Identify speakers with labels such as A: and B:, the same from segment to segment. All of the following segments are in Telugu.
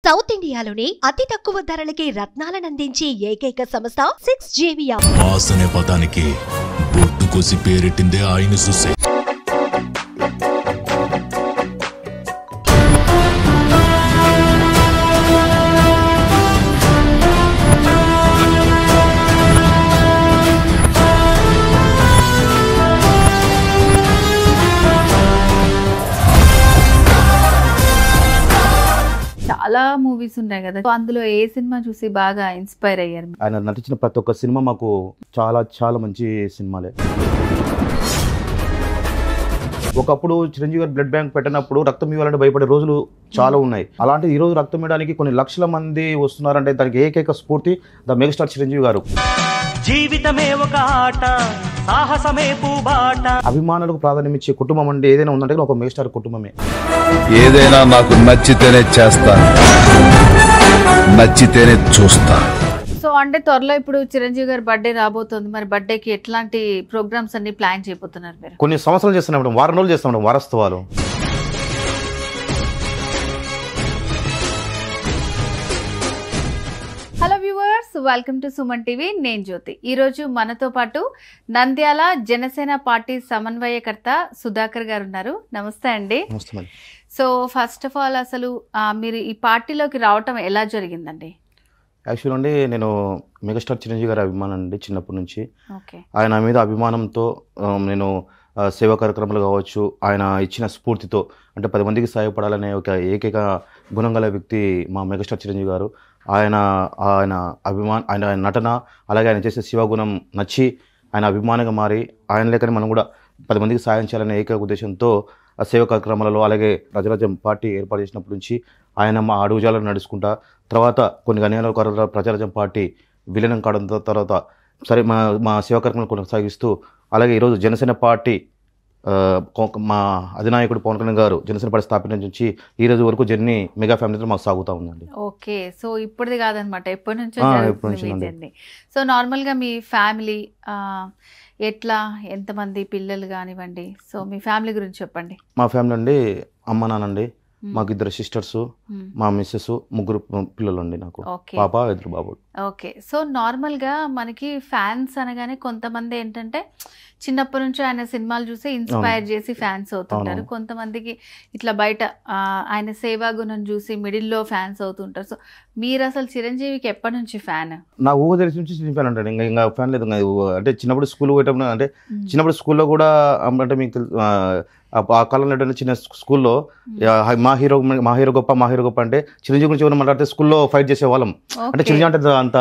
A: సౌత్ ఇండియాలోనే అతి తక్కువ ధరలకి రత్నాలనందించే ఏకైక సంస్థ 6JVR.
B: మాస్ అనే పదానికి బొట్టు కోసి పేరెట్టిందే ఆయన చూసే.
C: చాలా మూవీస్ ఉన్నాయి కదా, అందులో ఏ సినిమా చూసి బాగా ఇన్స్పైర్ అయ్యారు?
D: ఆయన నటించిన ప్రతి ఒక్క సినిమా మాకు చాలా చాలా మంచి సినిమాలే. ఒకప్పుడు చిరంజీవి గారు బ్లడ్ బ్యాంక్ పెట్టినప్పుడు రక్తం ఇవ్వాలంటే భయపడే రోజులు చాలా ఉన్నాయి. అలాంటి ఈ రోజు రక్తం ఇవ్వడానికి కొన్ని లక్షల మంది వస్తున్నారంటే దానికి ఏకైక స్ఫూర్తి ద మెగాస్టార్ చిరంజీవి గారు.
E: జీవితమే ఒక ఆట, సాహసమే పూబాట.
D: అభిమానులకు ప్రాధాన్యం ఇచ్చే కుటుంబం అంటే ఏదైనా ఉందంటే ఒక మెగాస్టార్ కుటుంబమే.
B: ఏదైనా నాకు నచ్చితేనే చేస్తా, నచ్చితేనే చూస్తా.
C: సో అంటే త్వరలో ఇప్పుడు చిరంజీవి గారి బర్త్డే రాబోతుంది, మరి బర్త్డేకి ఎట్లాంటి ప్రోగ్రామ్స్ అన్ని ప్లాన్ చేయబోతున్నారు మీరు?
D: కొన్ని సంవత్సరాలు చేస్తున్నాం మేడం, వారం రోజులు చేస్తాం మేడం వారోత్సవాలు.
C: Hello viewers, welcome to Suman TV. నేను జ్యోతి. ఈరోజు మనతో పాటు నంద్యాల జనసేన పార్టీ సమన్వయకర్త సుధాకర్ గారు ఉన్నారు. నమస్తే అండి. సో ఫస్ట్ ఆఫ్ ఆల్ అసలు మీరు ఈ పార్టీలోకి రావటం ఎలా జరిగిందండి?
D: యాక్చువల్ అండి నేను మెగాస్టార్ చిరంజీవి గారి అభిమానం అండి చిన్నప్పటి నుంచి.
C: ఓకే.
D: ఆయన మీద అభిమానంతో నేను సేవా కార్యక్రమాలు కావచ్చు, ఆయన ఇచ్చిన స్ఫూర్తితో అంటే 10 మందికి సహాయపడాలనే ఒక ఏకైక గుణం గల వ్యక్తి మా మెగాస్టార్ చిరంజీవి గారు. ఆయన నటన అలాగే ఆయన చేసే శివగుణం నచ్చి ఆయన అభిమానంగా మారి ఆయన లేకనే మనం కూడా 10 మందికి సాయం చేయాలనే ఏకైక ఉద్దేశంతో ఆ సేవా కార్యక్రమాలలో అలాగే ప్రజారాజ్యం పార్టీ ఏర్పాటు చేసినప్పటి నుంచి ఆయన మా అడుగుజాలను నడుచుకుంటా తర్వాత కొన్ని గణ్యాల ప్రజారాజ్యం పార్టీ విలీనం కావడం తర్వాత సరే మా సేవా కార్యక్రమాలు కొనసాగిస్తూ అలాగే ఈరోజు జనసేన పార్టీ మా అధినాయకుడు పవన్ కళ్యాణ్ గారు జనసేన పార్టీ స్థాపించిన నుంచి ఈ రోజు వరకు జర్నీ మెగా ఫ్యామిలీతో మాకు సాగుతూ ఉందండి.
C: ఓకే. సో ఇప్పటిది కాదనమాట, ఎప్పటి నుంచో జరుగుతుంది. సో నార్మల్గా మీ ఫ్యామిలీ ఎట్లా, ఎంతమంది పిల్లలు కానివ్వండి, సో మీ ఫ్యామిలీ గురించి చెప్పండి.
D: మా ఫ్యామిలీ అండి అమ్మ నాన్నండి, మాకు 2 సిస్టర్స్, మా మిస్సెస్, 3 పిల్లలు అండి, నాకు పాప 2 బాబు.
C: ఓకే. సో నార్మల్గా మనకి ఫ్యాన్స్ అనగానే కొంతమంది ఏంటంటే చిన్నప్పటి నుంచి ఆయన సినిమాలు చూసి ఇన్స్పైర్ చేసి ఫ్యాన్స్ అవుతుంటారు, కొంతమందికి ఇట్లా బయట ఆయన సేవా గుణం చూసి మిడిల్లో ఫ్యాన్స్ అవుతుంటారు. సో మీరు అసలు చిరంజీవికి ఎప్పటి నుంచి ఫ్యాన్?
D: నా ఊహ తెలిసి నుంచి చిన్న ఫ్యాన్ అంటాడు, ఇంకా ఫ్యాన్ లేదు. అంటే చిన్నప్పుడు స్కూల్ పోయేటప్పుడు అంటే చిన్నప్పుడు స్కూల్లో కూడా అంటే మీకు తెలుసు ఆ కాలంలో చిన్న స్కూల్లో మా హీరో గొప్ప అంటే చిరంజీవి గురించి ఏమైనా మాట్లాడితే స్కూల్లో ఫైట్ చేసే వాళ్ళం. అంటే చిరంజీవి అంటే అంత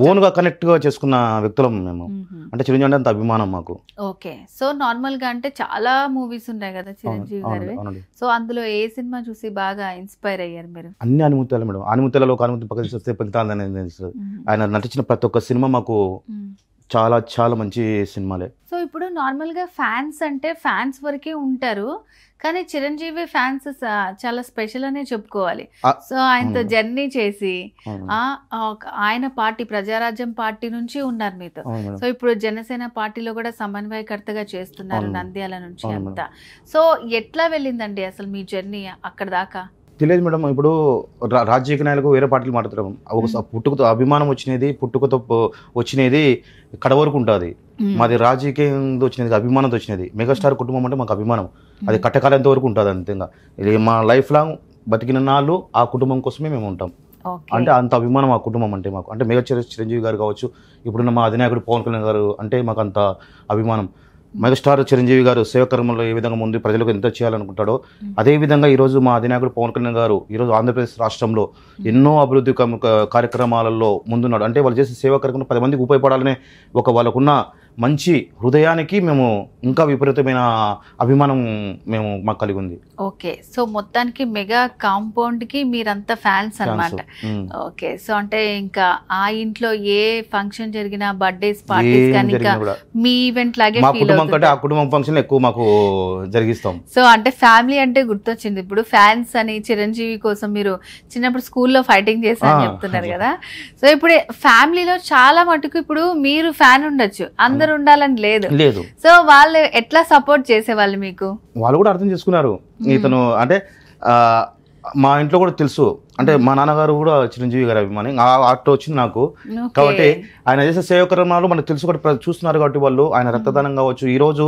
D: ఓన్ గా కనెక్ట్ గా చేసుకున్న వ్యక్తులం మేము. అంటే చిరంజీవి అంటే అంత అభిమానం మాకు.
C: ఓకే. సో నార్మల్ గా అంటే చాలా మూవీస్ ఉన్నాయి కదా చిరంజీవి గారి, సో అందులో ఏ సినిమా చూసి బాగా ఇన్స్పైర్ అయ్యారు మీరు?
D: అన్ని ఆనిముత్యాలు మేడం. ఆనిముత్యాలలో ఒక ఆనిముత్యం పక్కన చూస్తే పెంకుతాందని ఆయన నటించిన ప్రతి ఒక్క సినిమా మాకు చాలా చాలా మంచి సినిమాలే.
C: సో ఇప్పుడు నార్మల్గా ఫ్యాన్స్ అంటే ఫ్యాన్స్ వరకే ఉంటారు, కానీ చిరంజీవి ఫ్యాన్స్ చాలా స్పెషల్ అనే చెప్పుకోవాలి. సో ఆయనతో జర్నీ చేసి ఆయన పార్టీ ప్రజారాజ్యం పార్టీ నుంచి ఉన్నారు మీతో. సో ఇప్పుడు జనసేన పార్టీలో కూడా సమన్వయకర్తగా చేస్తున్నారు నంద్యాల నుంచి అంతా. సో ఎట్లా వెళ్ళిందండి అసలు మీ జర్నీ అక్కడ దాకా?
D: తెలియదు మేడం. ఇప్పుడు రాజకీయ నాయకులకు వేరే పార్టీలు మాట్లాడతారు. పుట్టుకతో అభిమానం పుట్టుకతో వచ్చినది కడ వరకు ఉంటుంది. మాది రాజకీయంతో వచ్చినది, అభిమానంతో వచ్చినది. మెగాస్టార్ కుటుంబం అంటే మాకు అభిమానం, అది కట్టకాలంత వరకు ఉంటుంది. అంతేగా మా లైఫ్ లాంగ్ బతికిన నాళ్ళు ఆ కుటుంబం కోసమే మేము ఉంటాం. అంటే అంత అభిమానం ఆ కుటుంబం అంటే మాకు. అంటే మెగా చిరంజీవి గారు కావచ్చు, ఇప్పుడున్న మా అధినాయకుడు పవన్ కళ్యాణ్ గారు అంటే మాకు అంత అభిమానం. మెగాస్టార్ చిరంజీవి గారు సేవకర్మంలో ఏ విధంగా ముందు ప్రజలకు ఎంత చేయాలనుకుంటాడో అదేవిధంగా ఈరోజు మా అధినాయకుడు పవన్ కళ్యాణ్ గారు ఈరోజు ఆంధ్రప్రదేశ్ రాష్ట్రంలో ఎన్నో అభివృద్ధి కార్యక్రమాలలో ముందున్నాడు. అంటే వాళ్ళు చేసే సేవా కార్యక్రమం 10 మందికి ఉపయోగపడాలనే వాళ్ళకున్న మంచి హృదయానికి మేము ఇంకా విపరీతమైన అభిమానం మాకు కలిగి ఉంది.
C: ఓకే. సో మొత్తానికి మెగా కాంపౌండ్ కి మీరంతా ఫ్యాన్స్ అన్నమాట. ఓకే. సో అంటే ఇంకా ఆ ఇంట్లో ఏ ఫంక్షన్ జరిగినా, బర్త్డేస్ పార్టీస్ కానీ ఇంకా మీ ఈవెంట్ లాగే ఫీల్ అవుతుంది.
D: ఆ కుటుంబం ఫంక్షన్ ఎక్కువ మాకు జరిగిస్తాం.
C: సో అంటే ఫ్యామిలీ అంటే గుర్తొచ్చింది ఇప్పుడు, ఫ్యాన్స్ అని చిరంజీవి కోసం మీరు చిన్నప్పుడు స్కూల్లో ఫైటింగ్ చేశారని చెప్తున్నారు కదా. సో ఇప్పుడు ఫ్యామిలీలో చాలా మటుకు ఇప్పుడు మీరు ఫ్యాన్ ఉండొచ్చు, అందరూ ఉండాలని లేదు. సో వాళ్ళు ఎట్లా సపోర్ట్ చేసేవాళ్ళు మీకు?
D: వాళ్ళు కూడా అర్థం చేసుకున్నారు. ఇతను అంటే మా ఇంట్లో కూడా తెలుసు అంటే మా నాన్నగారు కూడా చిరంజీవి గారి అభిమాని, ఆ ఆర్ట్ వచ్చింది నాకు. కాబట్టి ఆయన చేసే సేవకర్మాలు మనకు తెలుసు కాబట్టి చూస్తున్నారు కాబట్టి వాళ్ళు, ఆయన రక్తదానం కావచ్చు. ఈ రోజు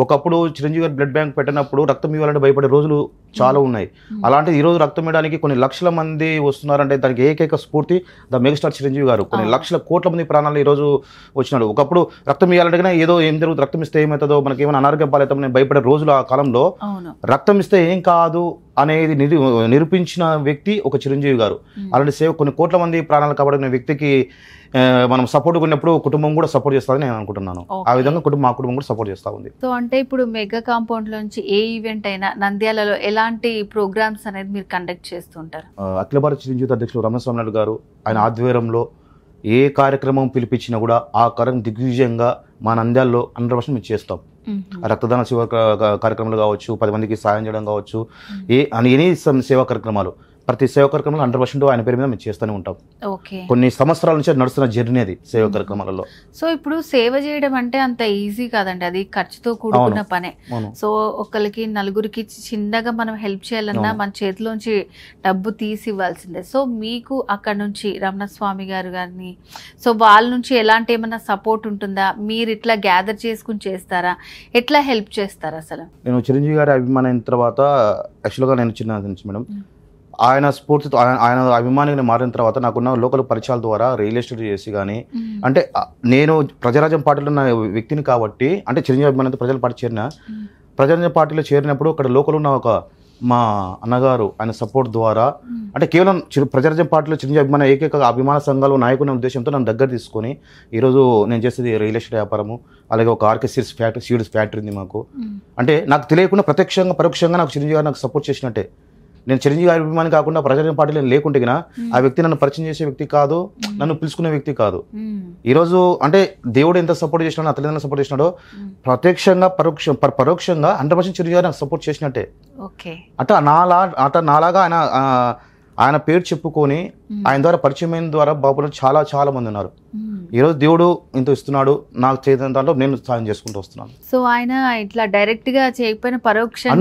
D: ఒకప్పుడు చిరంజీవి గారు బ్లడ్ బ్యాంక్ పెట్టినప్పుడు రక్తం ఇవ్వాలంటే భయపడే రోజులు చాలా ఉన్నాయి. అలాంటి ఈ రోజు రక్తం ఇవ్వడానికి కొన్ని లక్షల మంది వస్తున్నారంటే దానికి ఏకైక స్ఫూర్తి ద మెగాస్టార్ చిరంజీవి గారు. కొన్ని లక్షల కోట్ల మంది ప్రాణాలు ఈ రోజు వచ్చినాడు. ఒకప్పుడు రక్తం ఇవ్వాలంటే ఏదో ఏం జరుగుతుంది, రక్తం ఇస్తే ఏమవుతుందో, మనకి ఏమైనా అనారోగ్యం పాలవుతామని భయపడే రోజులు ఆ కాలంలో రక్తం ఇస్తే ఏం కాదు అనేది నిరూపించిన వ్యక్తి ఒక చిరంజీవి గారు. అలాంటి సేవ కొన్ని కోట్ల మంది ప్రాణాలు కాపాడిన వ్యక్తికి మనం సపోర్ట్ ఉన్నప్పుడు కుటుంబం కూడా సపోర్ట్ చేస్తారని నేను అనుకుంటున్నాను. ఆ విధంగా మా కుటుంబం కూడా సపోర్ట్ చేస్తా ఉంది.
C: సో అంటే ఇప్పుడు మెగా కాంపౌండ్ నుంచి ఏ ఈవెంట్ అయినా నంద్యాలలో ఎలాంటి ప్రోగ్రామ్స్ అనేది మీరు కండక్ట్ చేస్తుంటారు?
D: అఖిల భారత చిరంజీవి అధ్యక్షులు రమేశ్వర నాయుడు గారు ఆయన ఆధ్వర్యంలో ఏ కార్యక్రమం పిలిపించినా కూడా ఆ కార్యక్రమం దిగ్విజయంగా మా నంద్యాలలో 100% మేము చేస్తాం. రక్తదాన సేవా కార్యక్రమాలు కావచ్చు, 10 మందికి సాయం చేయడం కావచ్చు, ఎనీ సేవా కార్యక్రమాలు, ప్రతి సేవా కార్యక్రమంలో 100% ఆయన పేరు మీద మేము చేస్తూనే ఉంటాం. కొన్ని సంవత్సరాల నుంచి నడుస్తున్న జర్నీ అది సేవా కార్యక్రమాలలో.
C: సో ఇప్పుడు సేవ చేయడం అంటే అంత ఈజీ కాదండి, అది ఖర్చుతో కూడుకున్న పనే. సో ఒకరికి నలుగురికి చిన్నగా మనం హెల్ప్ చేయాలన్నా మన చేతిలోంచి డబ్బు తీసి ఇవ్వాల్సిందే. సో మీకు అక్కడ నుంచి రమణస్వామి గారు కానీ సో వాళ్ళ నుంచి ఎలాంటి ఏమైనా సపోర్ట్ ఉంటుందా? మీరు ఇట్లా గ్యాదర్ చేసుకుని చేస్తారా? ఎట్లా హెల్ప్ చేస్తారా? అసలు
D: నేను చిరంజీవి గారి అభిమానం అయిన తర్వాత యాక్చువల్గా నేను చిన్న నుంచి మేడం ఆయన స్ఫూర్తితో ఆయన అభిమానిగా మారిన తర్వాత నాకున్న లోకల్ పరిచయాల ద్వారా రియల్ ఎస్టేట్ చేసి కానీ, అంటే నేను ప్రజారాజ్యం పార్టీలో ఉన్న వ్యక్తిని కాబట్టి, అంటే చిరంజీవి అభిమానంతో ప్రజల పార్టీ ప్రజారాజ్యం పార్టీలో చేరినప్పుడు అక్కడ లోకల్ ఉన్న ఒక మా అన్నగారు ఆయన సపోర్ట్ ద్వారా, అంటే కేవలం ప్రజారాజ్యం పార్టీలో చిరంజీవి అభిమాన ఏకైక అభిమాన సంఘాలు నాయకునే ఉద్దేశంతో నన్ను దగ్గర తీసుకొని ఈరోజు నేను చేసేది రియల్ ఎస్టేట్ వ్యాపారము, అలాగే ఒక ఆర్కే సీడ్స్ ఫ్యాక్టరీ ఉంది మాకు. అంటే నాకు తెలియకుండా ప్రత్యక్షంగా పరోక్షంగా నాకు చిరంజీవి గారు నాకు సపోర్ట్ చేసినట్టే. నేను చిరంజీవి గారి అభిమాని కాకుండా ప్రజారాజ్యం పార్టీలో లేకుంటే ఆ వ్యక్తి నన్ను పరిచయం చేసే వ్యక్తి కాదు, నన్ను పిలుచుకునే వ్యక్తి కాదు. ఈరోజు అంటే దేవుడు ఎంత సపోర్ట్ చేసినాడో, నా తల్లిదండ్రులు సపోర్ట్ చేసినాడో, ప్రత్యక్షంగా పరోక్షంగా 100% చిరంజీవి గారు నాకు సపోర్ట్ చేసినట్టే. నాలాగా ఆయన పేరు చెప్పుకొని ఆయన ద్వారా పరిచయం ద్వారా బాబులు చాలా చాలా మంది ఉన్నారు. ఈరోజు దేవుడు ఇంత ఇస్తున్నాడు, నాకు చేసిన దాంట్లో నేను సాయం చేసుకుంటూ వస్తున్నాను.
C: సో ఆయన ఇట్లా డైరెక్ట్ గా చేయకపోయినా పరోక్షంగా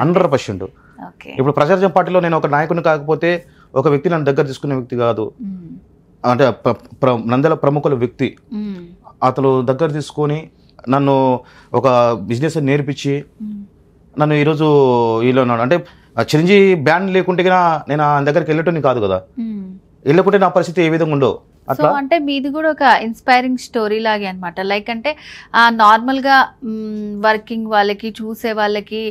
D: 100%. ఇప్పుడు ప్రజారాజ్యం పార్టీలో నేను ఒక నాయకుని కాకపోతే ఒక వ్యక్తి నన్ను దగ్గర తీసుకునే వ్యక్తి కాదు, అంటే నంద్యాల ప్రముఖుల వ్యక్తి. అతను దగ్గర తీసుకొని నన్ను ఒక బిజినెస్ నేర్పించి నన్ను ఈరోజు వీళ్ళు ఉన్నాడు. అంటే చిరంజీవి బ్యాండ్ లేకుంటే నేను ఆయన దగ్గరికి వెళ్ళటం కాదు కదా, వెళ్ళకుంటే నా పరిస్థితి ఏ విధంగా ఉండో.
C: సో అంటే మీది కూడా ఒక ఇన్స్పైరింగ్ స్టోరీ లాగే అనమాట. లైక్ అంటే నార్మల్ గా వర్కింగ్ వాళ్ళకి చూసే వాళ్ళకి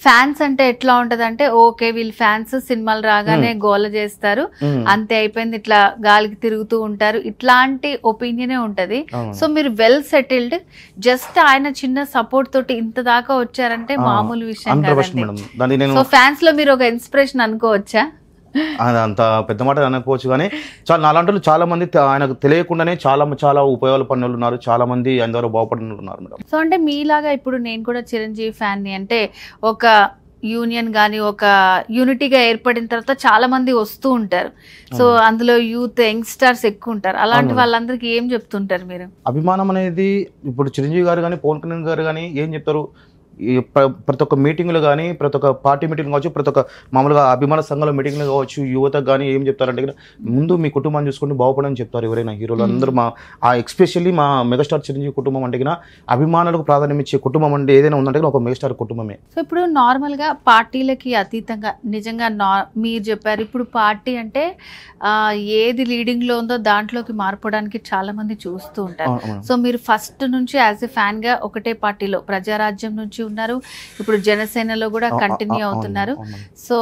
C: ఫ్యాన్స్ అంటే ఎట్లా ఉంటది అంటే, ఓకే వీళ్ళు ఫ్యాన్స్ సినిమాలు రాగానే గోల చేస్తారు, అంతే అయిపోయింది, ఇట్లా గాలికి తిరుగుతూ ఉంటారు, ఇట్లాంటి ఒపీనియనే ఉంటది. సో మీరు వెల్ సెటిల్డ్, జస్ట్ ఆయన చిన్న సపోర్ట్ తోటి ఇంత దాకా వచ్చారంటే మామూలు విషయం కాదండి. సో ఫ్యాన్స్ లో మీరు ఒక ఇన్స్పిరేషన్ అనుకోవచ్చా?
D: అంత పెద్ద మాట అనకపోవచ్చు, కానీ నాలాంటి చాలా మంది ఆయనకు తెలియకుండానే చాలా ఉపయోగాలు పనులు ఉన్నారు, చాలా మంది ఆయన ద్వారా బాగుపడిన ఉన్నారు మేడం.
C: సో అంటే మీలాగా ఇప్పుడు నేను కూడా చిరంజీవి ఫ్యాన్ ని, అంటే ఒక యూనియన్ కానీ ఒక యూనిటీగా ఏర్పడిన తర్వాత చాలా మంది వస్తూ ఉంటారు. సో అందులో యూత్ యంగ్స్టర్స్ ఎక్కువ ఉంటారు. అలాంటి వాళ్ళందరికీ ఏం చెప్తుంటారు మీరు?
D: అభిమానం అనేది ఇప్పుడు చిరంజీవి గారు కానీ పవన్ కళ్యాణ్ గారు కానీ ఏం చెప్తారు, ప్రతి ఒక్క మీటింగ్లు కానీ, ప్రతి ఒక్క పార్టీ మీటింగ్ కావచ్చు, ప్రతి ఒక్క మామూలుగా అభిమాన సంఘాల మీటింగ్లు కావచ్చు, యువతకు కానీ ఏం చెప్తారంటే ముందు మీ కుటుంబాన్ని చూసుకుంటూ బాగుపడని చెప్తారు ఎవరైనా హీరోలు అందరూ. ఎస్పెషల్లీ మా మెగాస్టార్ చిరంజీవి కుటుంబం అంటే అభిమానులకు ప్రాధాన్యం ఇచ్చే కుటుంబం అంటే ఏదైనా ఉందంటే ఒక మెగాస్టార్ కుటుంబమే.
C: సో ఇప్పుడు నార్మల్గా పార్టీలకి అతీతంగా నిజంగా మీరు చెప్పారు, ఇప్పుడు పార్టీ అంటే ఏది లీడింగ్ లో ఉందో దాంట్లోకి మారిపోవడానికి చాలా మంది చూస్తూ ఉంటారు. సో మీరు ఫస్ట్ నుంచి యాజ్ ఎ ఫ్యాన్ గా ఒకటే పార్టీలో ప్రజారాజ్యం నుంచి ఉన్నారు, ఇప్పుడు జనసేనలో కూడా కంటిన్యూ అవుతున్నారు. సో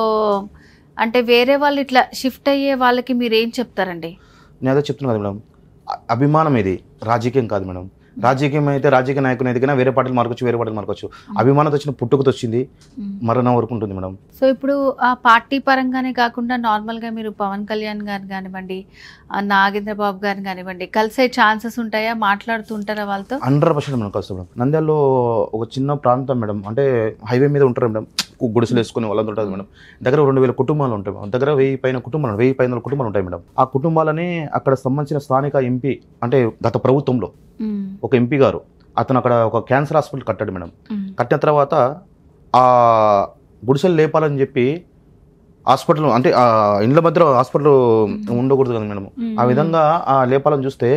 C: అంటే వేరే వాళ్ళు ఇట్లా షిఫ్ట్ అయ్యే వాళ్ళకి మీరు ఏం చెప్తారండి?
D: నేను అదే చెప్తున్నా కదా మేడం, అభిమానం ఇది రాజకీయం కాదు మేడం. రాజకీయం అయితే రాజకీయ నాయకుని ఎదిగినా వేరే పార్టీలు మారకొచ్చు, వేరే పార్టీలు మారకొచ్చు. అభిమానంతో వచ్చిన పుట్టుకతో వచ్చింది, మరణం వరకు ఉంటుంది మేడం.
C: సో ఇప్పుడు ఆ పార్టీ పరంగానే కాకుండా నార్మల్ గా మీరు పవన్ కళ్యాణ్ గారిని కానివ్వండి, నాగేంద్ర బాబు గారిని కానివ్వండి, కలిసే ఛాన్సెస్ ఉంటాయా? మాట్లాడుతుంటారా వాళ్ళతో?
D: 100% మేడం కలుస్తాం మేడం. నంద్యాలలో ఒక చిన్న ప్రాంతం మేడం, అంటే హైవే మీద ఉంటారు మేడం, గుడిసెలు వేసుకుని వాళ్ళంతా ఉంటుంది మేడం. దగ్గర 2000 కుటుంబాలు ఉంటాయి మేడం, దగ్గర 1000 పైన కుటుంబాలు ఉంటాయి మేడం. ఆ కుటుంబాలని అక్కడ సంబంధించిన స్థానిక ఎంపీ, అంటే గత ప్రభుత్వంలో ఒక ఎంపీ గారు, అతను అక్కడ ఒక క్యాన్సర్ హాస్పిటల్ కట్టాడు మేడం. కట్టిన తర్వాత ఆ గుడిసెలు లేపాలని చెప్పి హాస్పిటల్ అంటే ఇండ్ల మధ్యలో హాస్పిటల్ ఉండకూడదు కదా మేడం. ఆ విధంగా ఆ లేపాలను చూస్తే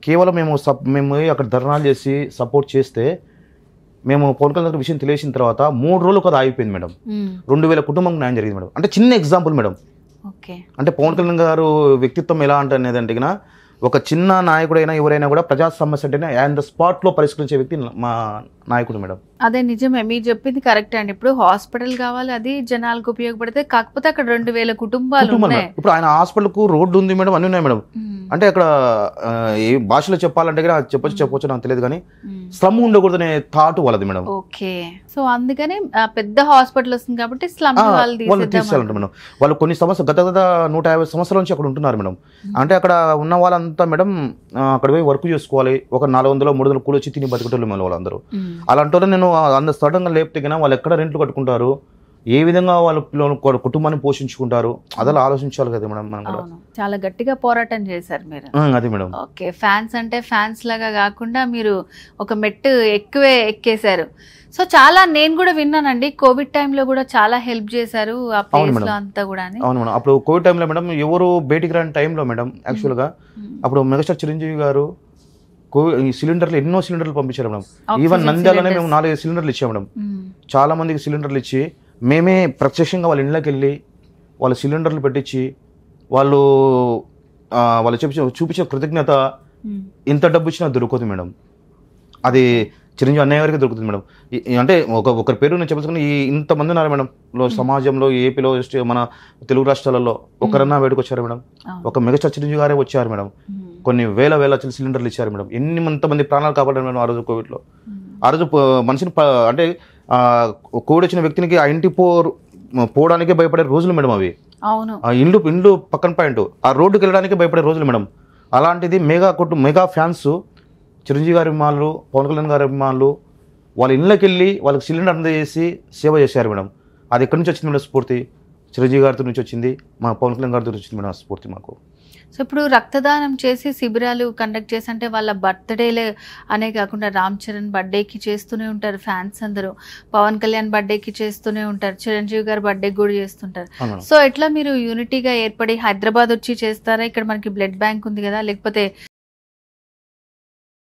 D: కేవలం మేము అక్కడ ధర్నాలు చేసి సపోర్ట్ చేస్తే మేము పవన్ కళ్యాణ్ విషయం తెలిసిన తర్వాత 3 రోజులకు అది ఆగిపోయింది మేడం. 2000 కుటుంబం న్యాయం జరిగింది మేడం. అంటే చిన్న ఎగ్జాంపుల్ మేడం. అంటే పవన్ కళ్యాణ్ గారు వ్యక్తిత్వం ఎలా అంటే అంటే ఒక చిన్న నాయకుడైనా ఎవరైనా కూడా ప్రజా సమస్య అంటేనే ఆన్ ద స్పాట్ లో పరిష్కరించే వ్యక్తి మా నాయకుడు మేడం.
C: అదే నిజమే, మీరు చెప్పింది కరెక్ట్ అండి. ఇప్పుడు హాస్పిటల్ కావాలి, అది జనాలకు ఉపయోగపడితే, కాకపోతే అక్కడ 2000 కుటుంబాలు ఉన్నాయి.
D: ఇప్పుడు ఆయన హాస్పిటల్ కు రోడ్డు ఉంది మేడం, అన్ని ఉన్నాయి మేడం. అంటే అక్కడ ఏ భాషలో చెప్పాలంటే చెప్పొచ్చు నాకు తెలియదు, కానీ స్లమ్ ఉండకూడదనే థాట్ వాళ్ళది మేడం.
C: ఓకే, సో అందుకని పెద్ద హాస్పిటల్ వస్తుంది కాబట్టి స్లమ్
D: వాళ్ళు తీసేయాలంట మేడం. వాళ్ళు కొన్ని సంవత్సరాలు గత 150 సంవత్సరాల నుంచి అక్కడ ఉంటున్నారు మేడం. అంటే అక్కడ ఉన్న వాళ్ళంతా మేడం అక్కడ పోయి వర్క్ చేసుకోవాలి. ఒక 400-300 కూలి వచ్చి తిని బతికేటోళ్ళు మేడం వాళ్ళందరూ. అలాంటి నేను అంత సడన్గా లేపితే కన్నా వాళ్ళు ఎక్కడ రెంట్లు కట్టుకుంటారు, ఏ విధంగా వాళ్ళ కుటుంబాన్ని పోషించుకుంటారు, అదలా ఆలోచించాలి కదా మేడం. మనం కూడా
C: చాలా గట్టిగా పోరాటం చేశారు మీరు.
D: అది మేడం.
C: ఓకే, ఫ్యాన్స్ అంటే ఫ్యాన్స్ లాగా కాకుండా మీరు ఒక మెట్టు ఎక్కేశారు. సో చాలా నేను కూడా విన్నానండి, కోవిడ్ టైంలో కూడా చాలా హెల్ప్ చేశారు ఆ ప్లేస్ లో అంతా కూడా.
D: అవును మేడం, అప్పుడు కోవిడ్ టైంలో మేడం ఎవరు బయటికి రాని టైంలో మేడం యాక్చువల్గా అప్పుడు మెగాస్టార్ చిరంజీవి గారు ఈ సిలిండర్లు ఎన్నో సిలిండర్లు పంపించారు మేడం. ఈవెన్ నంద్యాలనే మేము 4-5 సిలిండర్లు ఇచ్చాం మేడం. చాలా మందికి సిలిండర్లు ఇచ్చి మేమే ప్రత్యక్షంగా వాళ్ళ ఇళ్ళకి వెళ్ళి వాళ్ళ సిలిండర్లు పెట్టించి వాళ్ళు చూపించిన కృతజ్ఞత ఇంత డబ్బు ఇచ్చినా దొరుకుతుంది మేడం. అది చిరంజీవి అన్నయ్య గారికి దొరుకుతుంది మేడం. అంటే ఒకరి పేరు నేను చెప్పాల్సుకుని ఇంతమంది ఉన్నారు మేడం సమాజంలో, ఏపీలో, మన తెలుగు రాష్ట్రాలలో ఒకరన్నా వేడుకొచ్చారు మేడం. ఒక మెగాస్టార్ చిరంజీవి గారే వచ్చారు మేడం. కొన్ని వేల సిలిండర్లు ఇచ్చారు మేడం. ఎంతమంది ప్రాణాలు కాపాడారు మేడం ఆ రోజు కోవిడ్లో. ఆ రోజు మనిషిని అంటే కోవిడ్ వచ్చిన వ్యక్తికి ఆ ఇంటి పోవడానికే భయపడే రోజులు మేడం అవి. ఆ ఇండ్లు పక్కన పాయింట్ ఆ రోడ్డుకి వెళ్ళడానికి భయపడే రోజులు మేడం. అలాంటిది మెగా ఫ్యాన్స్, చిరంజీవి గారి అభిమానులు, పవన్ కళ్యాణ్ గారి అభిమానులు వాళ్ళ ఇళ్ళకి వెళ్ళి వాళ్ళకి సిలిండర్ అందజేసి సేవ చేశారు మేడం. అది ఎక్కడి నుంచి వచ్చింది మేడం స్ఫూర్తి? చిరంజీవి గారితో నుంచి వచ్చింది, మా పవన్ కళ్యాణ్ గారితో వచ్చింది మేడం స్ఫూర్తి మాకు.
C: సో ఇప్పుడు రక్తదానం చేసి శిబిరాలు కండక్ట్ చేసి, అంటే వాళ్ళ బర్త్డేలు అనే కాకుండా రామ్ చరణ్ బర్త్డేకి చేస్తూనే ఉంటారు ఫ్యాన్స్ అందరూ, పవన్ కళ్యాణ్ బర్త్డేకి చేస్తూనే ఉంటారు, చిరంజీవి గారు బర్త్డేకి కూడా చేస్తుంటారు. సో ఎట్లా మీరు యూనిటీగా ఏర్పడి హైదరాబాద్ వచ్చి చేస్తారా? ఇక్కడ మనకి బ్లడ్ బ్యాంక్ ఉంది కదా, లేకపోతే